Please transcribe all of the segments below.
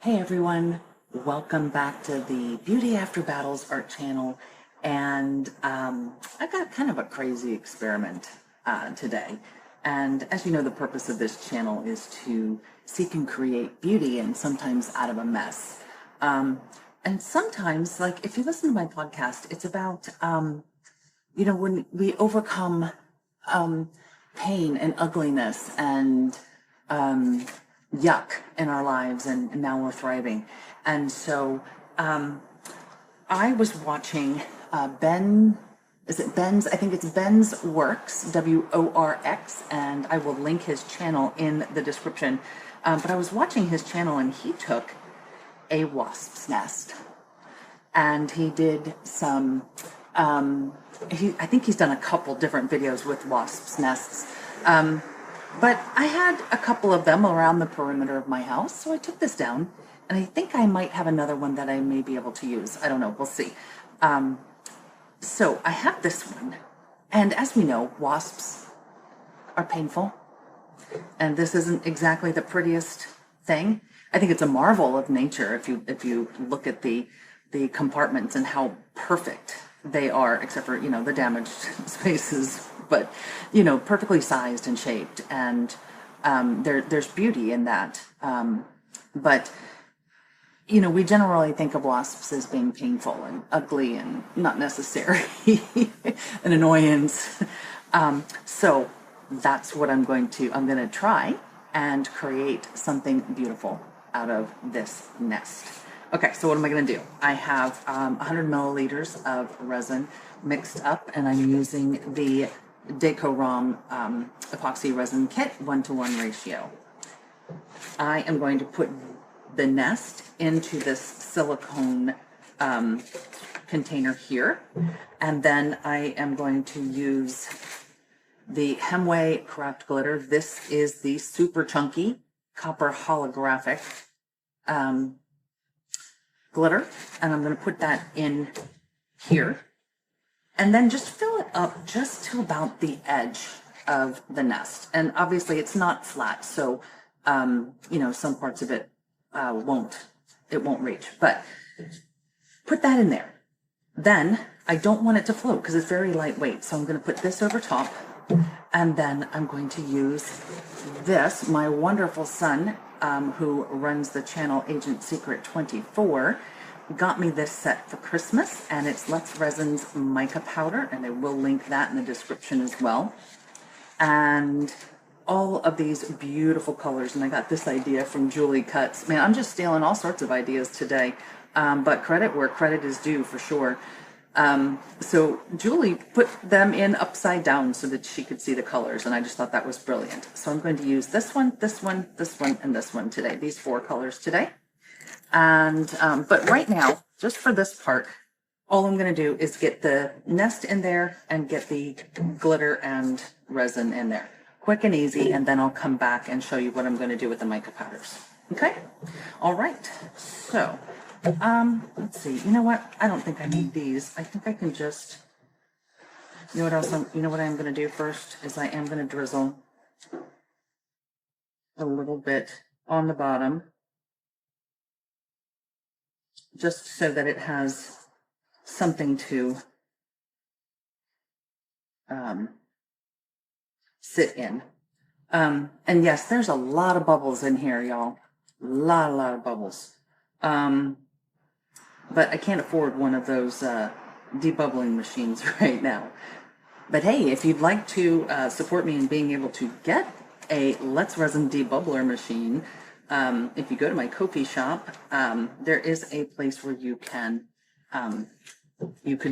Hey everyone, welcome back to the Beauty After Battles art channel. And I got kind of a crazy experiment today. And as you know, the purpose of this channel is to seek and create beauty, and sometimes out of a mess. And sometimes, like if you listen to my podcast, it's about, when we overcome pain and ugliness and yuck in our lives, and now we're thriving. And so I was watching Ben's, I think it's Ben's Works, WORX, and I will link his channel in the description. But I was watching his channel and he took a wasp's nest and he did some, I think he's done a couple different videos with wasp's nests. But I had a couple of them around the perimeter of my house, so I took this down, and I think I might have another one that I may be able to use. I don't know, we'll see. So I have this one, and as we know, wasps are painful, and this isn't exactly the prettiest thing. I think it's a marvel of nature if you look at the compartments and how perfect they are, except for, the damaged spaces, but, perfectly sized and shaped. And there's beauty in that. But, we generally think of wasps as being painful and ugly and not necessary, an annoyance. So that's what I'm going to try and create something beautiful out of this nest. Okay, so what am I going to do? I have 100 milliliters of resin mixed up, and I'm using the Decorom epoxy resin kit, 1-to-1 ratio. I am going to put the nest into this silicone container here, and then I am going to use the Hemway craft glitter. This is the super chunky copper holographic glitter, and I'm going to put that in here and then just fill it up just to about the edge of the nest. And obviously it's not flat, so some parts of it won't reach, but put that in there. Then I don't want it to float because it's very lightweight, so I'm going to put this over top, and then I'm going to use this. My wonderful son, who runs the channel Agent Secret 24, got me this set for Christmas, and it's Let's Resin's mica powder, and I will link that in the description as well. And all of these beautiful colors, and I got this idea from Julie Cuts. Man, I'm just stealing all sorts of ideas today, but credit where credit is due for sure. So Julie put them in upside down so that she could see the colors, and I just thought that was brilliant. So I'm going to use this one, this one, this one, and this one today, these 4 colors today. And but right now, just for this part, all I'm going to do is get the nest in there and get the glitter and resin in there. Quick and easy, and then I'll come back and show you what I'm going to do with the mica powders. Okay? All right. So, let's see. You know what? I don't think I need these. I think I can just, you know what else you know what I'm going to do first is I am going to drizzle a little bit on the bottom, just so that it has something to sit in. And yes, there's a lot of bubbles in here, y'all. A lot of bubbles. But I can't afford one of those debubbling machines right now. But hey, if you'd like to support me in being able to get a Let's Resin debubbler machine, if you go to my Ko-fi shop, there is a place where you can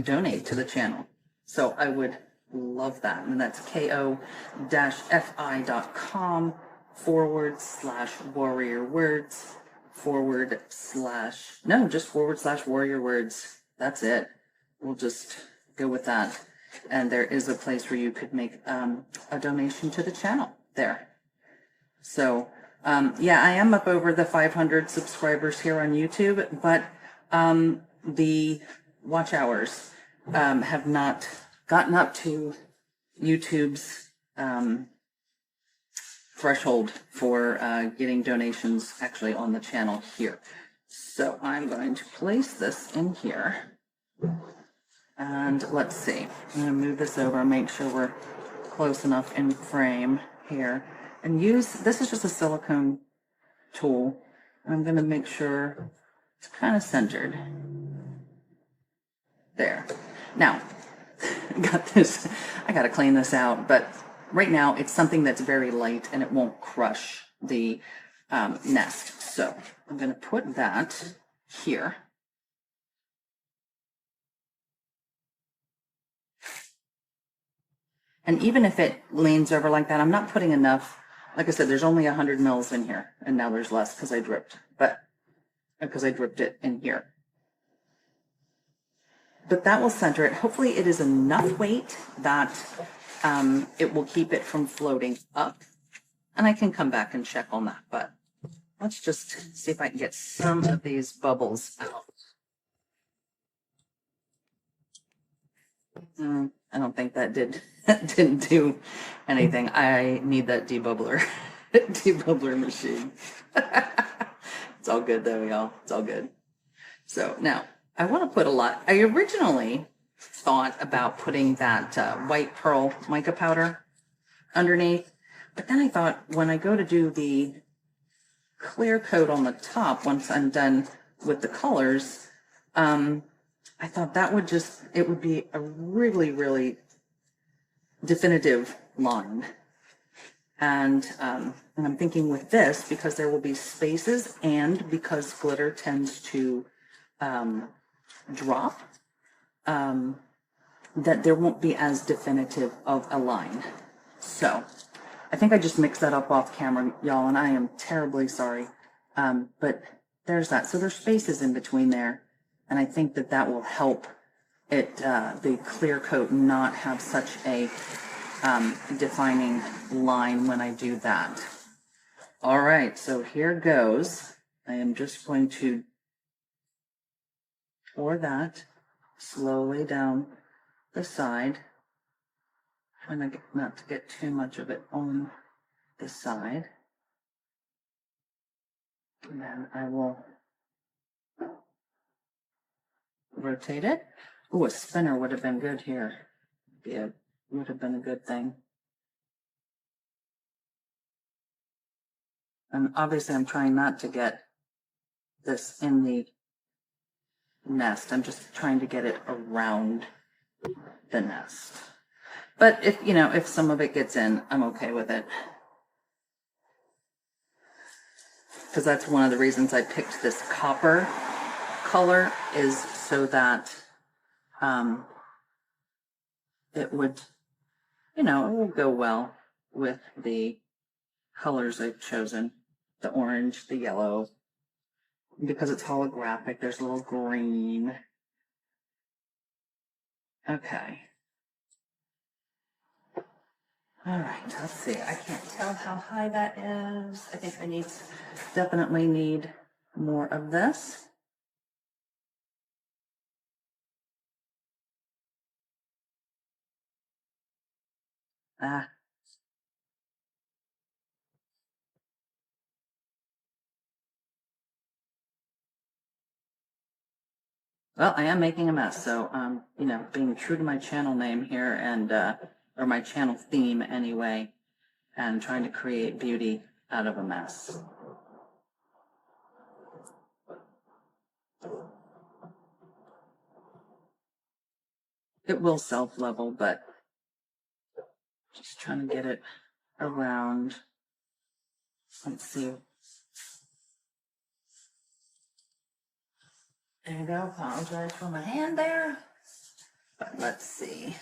donate to the channel. So I would love that. And that's ko-fi.com/warrior words /warrior words. That's it. We'll just go with that. And there is a place where you could make a donation to the channel there. So yeah, I am up over the 500 subscribers here on YouTube, but the watch hours have not gotten up to YouTube's threshold for getting donations actually on the channel here. So I'm going to place this in here. And let's see, I'm going to move this over and make sure we're close enough in frame here. And use, this is just a silicone tool. I'm going to make sure it's kind of centered. There. Now, got this, I got to clean this out, but right now it's something that's very light and it won't crush the nest. So I'm going to put that here. And even if it leans over like that, I'm not putting enough. Like I said, there's only 100 mils in here, and now there's less because I dripped, but because I dripped it in here. But that will center it. Hopefully it is enough weight that it will keep it from floating up. And I can come back and check on that, but let's just see if I can get some of these bubbles out. I don't think that didn't do anything. I need that debubbler debubbler machine. It's all good though, y'all. It's all good. So now I want to put a lot. I originally thought about putting that white pearl mica powder underneath, but then I thought when I go to do the clear coat on the top, once I'm done with the colors, I thought that would just, it would be a really, really definitive line. And I'm thinking with this, because there will be spaces and because glitter tends to drop, that there won't be as definitive of a line. So I think I just mixed that up off camera, y'all, and I am terribly sorry. But there's that. So there's spaces in between there. And I think that that will help it, the clear coat, not have such a defining line when I do that. All right, so here goes. I am just going to pour that slowly down the side. Trying to not to get too much of it on the side. And then I will rotate it. Ooh, a spinner would have been good here. Yeah, would have been a good thing. And obviously I'm trying not to get this in the nest. I'm just trying to get it around the nest. But if, you know, if some of it gets in, I'm okay with it. Because that's one of the reasons I picked this copper color, is so that it would, you know, it will go well with the colors I've chosen. The orange, the yellow. Because it's holographic, there's a little green. Okay. All right, let's see. I can't tell how high that is. I think I definitely need more of this. Ah. Well, I am making a mess, so you know, being true to my channel name here and or my channel theme anyway, and trying to create beauty out of a mess. It will self-level, but just trying to get it around. Let's see. There you go. Apologize for my hand there. But let's see.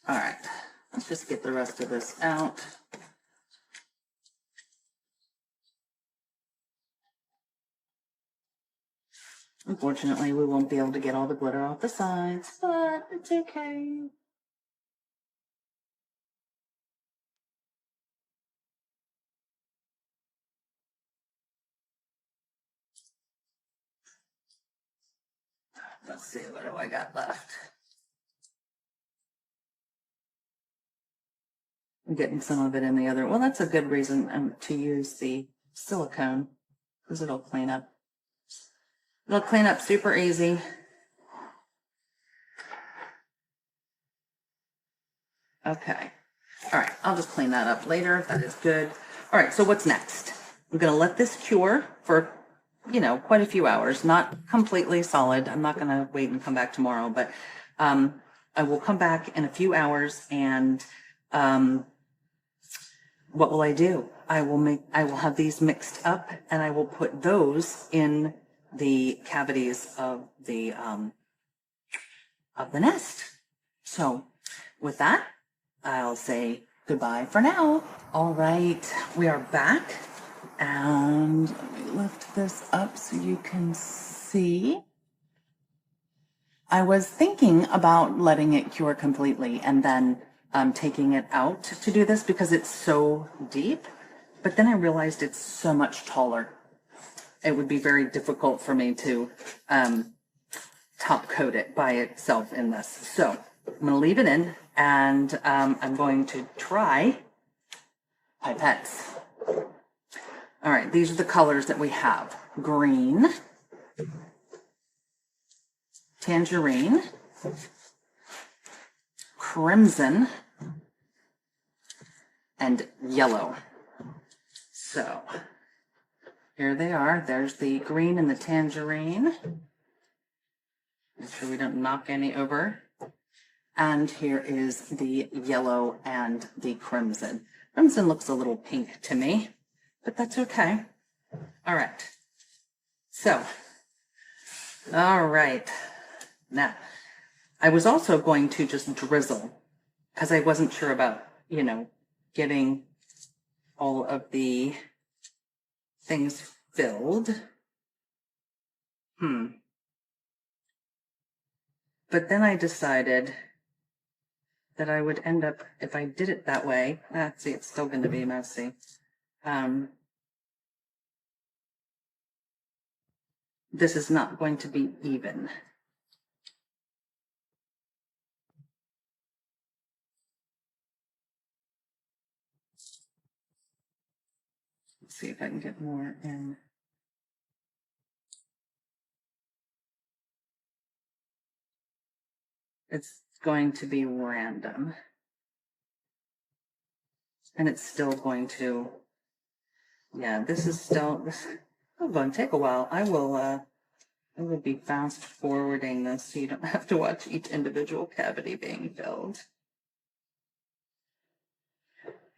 All right. Let's just get the rest of this out. Unfortunately, we won't be able to get all the glitter off the sides, but it's okay. Let's see, what do I got left? I'm getting some of it in the other. Well, that's a good reason to use the silicone because it'll clean up. It'll clean up super easy. Okay. All right. I'll just clean that up later. That is good. All right. So what's next? I'm going to let this cure for, you know, quite a few hours, not completely solid. I'm not going to wait and come back tomorrow, but I will come back in a few hours and what will I do? I will have these mixed up and I will put those in the cavities of the nest. So with that, I'll say goodbye for now. All right, we are back and let me lift this up so you can see. I was thinking about letting it cure completely and then taking it out to do this because it's so deep, but then I realized it's so much taller. It would be very difficult for me to top coat it by itself in this. So I'm going to leave it in and I'm going to try pipettes. All right, these are the colors that we have. Green, tangerine, crimson, and yellow. So here they are. There's the green and the tangerine. Make sure we don't knock any over. And here is the yellow and the crimson. Crimson looks a little pink to me, but that's okay. All right. So, all right. Now, I was also going to just drizzle because I wasn't sure about, you know, getting all of the things filled. But then I decided that I would end up, if I did it that way, see, it's still going to be messy. This is not going to be even. Let's see if I can get more in. It's going to be random. And it's still going to, yeah, this is still, this is going to take a while. I will be fast forwarding this so you don't have to watch each individual cavity being filled.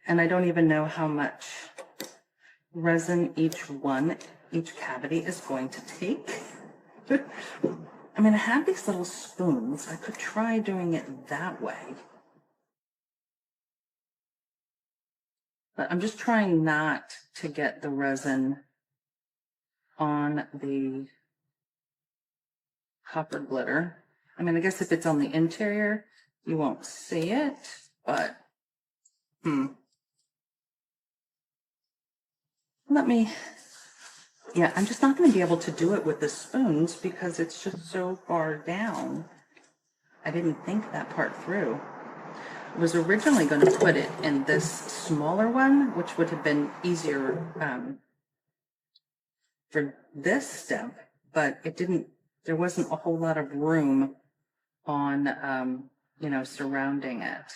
And I don't even know how much resin each cavity is going to take. I mean, I have these little spoons. I could try doing it that way. But I'm just trying not to get the resin on the copper glitter. I mean, I guess if it's on the interior, you won't see it, but let me, yeah, I'm just not going to be able to do it with the spoons because it's just so far down. I didn't think that part through. I was originally going to put it in this smaller one, which would have been easier for this step, but it didn't, there wasn't a whole lot of room on, you know, surrounding it.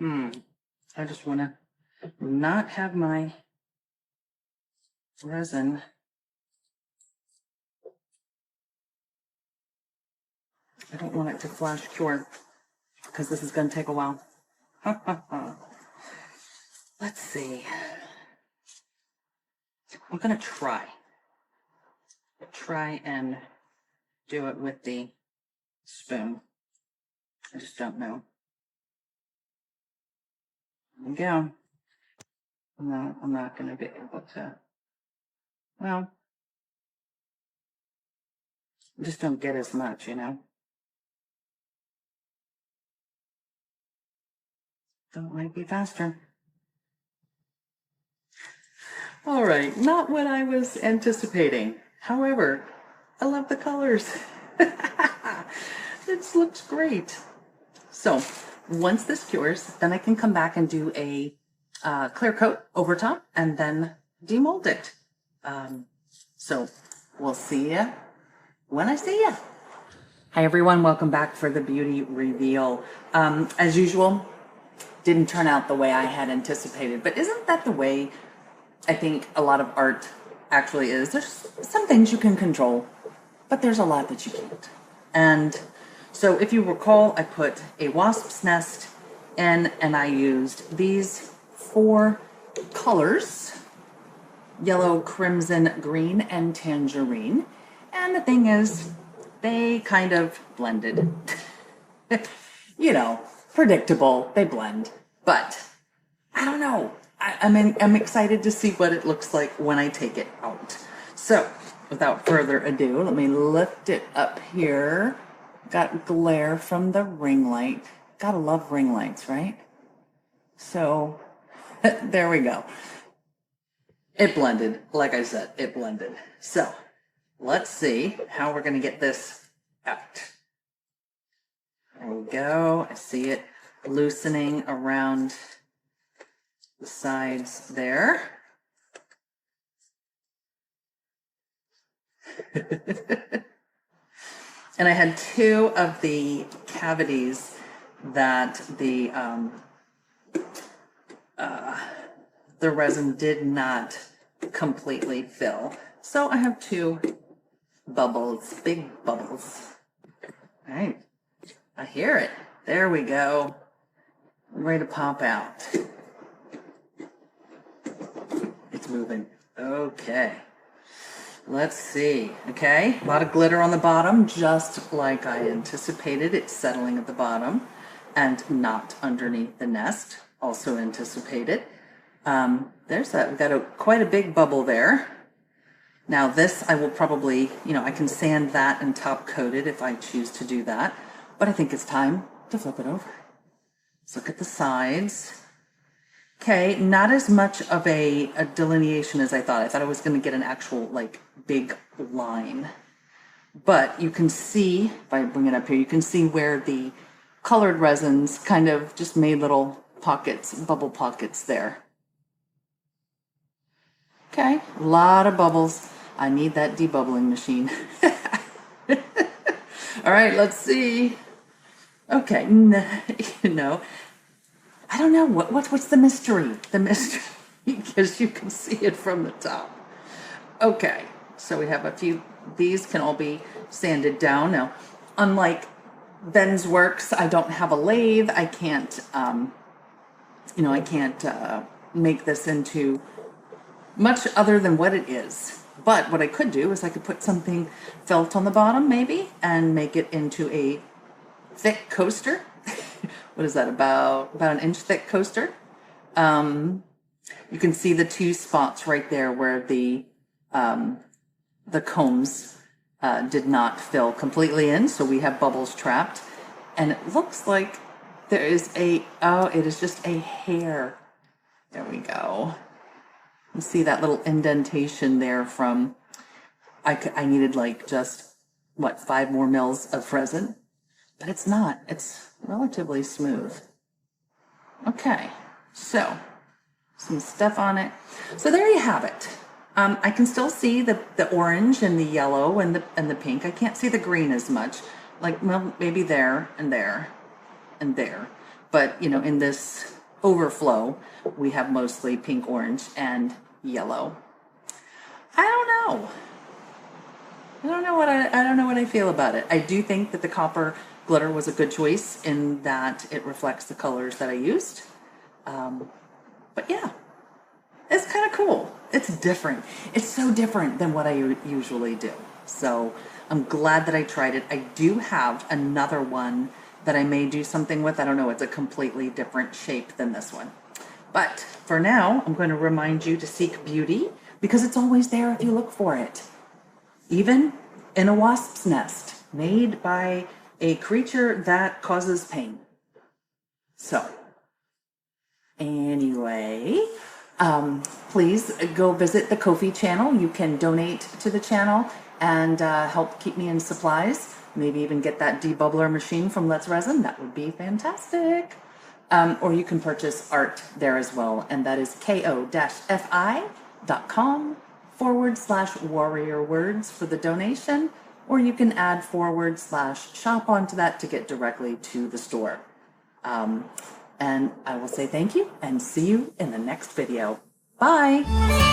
I just want to not have my resin. I don't want it to flash cure because this is going to take a while. Let's see. I'm going to try and do it with the spoon. I just don't know. There we go. No, I'm not going to be able to. Well, I just don't get as much, you know. Don't want to be faster. All right, not what I was anticipating. However, I love the colors. This looks great. So once this cures, then I can come back and do a clear coat over top and then demold it. So we'll see ya when I see ya. Hi everyone, welcome back for the beauty reveal. As usual, didn't turn out the way I had anticipated, but isn't that the way I think a lot of art actually is? There's some things you can control, but there's a lot that you can't. And so if you recall, I put a wasp's nest in and I used these 4 colors: yellow, crimson, green, and tangerine. And the thing is, they kind of blended. You know, predictable, they blend. But I don't know. I'm excited to see what it looks like when I take it out. So without further ado, let me lift it up here. Got glare from the ring light. Gotta love ring lights, right? So there we go. It blended. Like I said, it blended. So let's see how we're going to get this out. There we go. I see it loosening around the sides there. And I had 2 of the cavities that the resin did not completely fill. So I have 2 bubbles, big bubbles. All right, I hear it. There we go. I'm ready to pop out. It's moving. Okay. Let's see. Okay, a lot of glitter on the bottom, just like I anticipated. It's settling at the bottom and not underneath the nest. Also anticipated. There's that. We've got quite a big bubble there. Now this, I will probably, I can sand that and top coat it if I choose to do that. But I think it's time to flip it over. Let's look at the sides. Okay, not as much of a delineation as I thought. I thought I was going to get an actual, big line. But you can see, if I bring it up here, you can see where the colored resins kind of just made little pockets, bubble pockets there. Okay, a lot of bubbles. I need that debubbling machine. All right, let's see. Okay, I don't know what's the mystery. The mystery, because you can see it from the top. Okay, so we have a few. These can all be sanded down now. Unlike Ben's Works, I don't have a lathe. I can't, I can't make this into much other than what it is. But what I could do is I could put something felt on the bottom maybe and make it into a thick coaster. What is that, about an inch thick coaster? You can see the 2 spots right there where the combs did not fill completely in, so we have bubbles trapped. And it looks like there is it is just a hair. There we go. You see that little indentation there from, I needed just, 5 more mils of resin? But it's not. It's relatively smooth. Okay, so some stuff on it. So there you have it. I can still see the orange and the yellow and the pink. I can't see the green as much. Maybe there and there and there. But, in this overflow, we have mostly pink, orange, and yellow. I don't know. I don't know what I feel about it. I do think that the copper glitter was a good choice in that it reflects the colors that I used. But yeah, it's kind of cool. It's different. It's so different than what I usually do. So I'm glad that I tried it. I do have another one that I may do something with. I don't know. It's a completely different shape than this one. But for now, I'm going to remind you to seek beauty because it's always there if you look for it. Even in a wasp's nest made by a creature that causes pain. So, anyway, please go visit the Ko-fi channel. You can donate to the channel and help keep me in supplies. maybe even get that debubbler machine from Let's Resin. That would be fantastic. Or you can purchase art there as well, and that is ko-fi.com/warrior words for the donation, or you can add /shop onto that to get directly to the store. And I will say thank you and see you in the next video. Bye.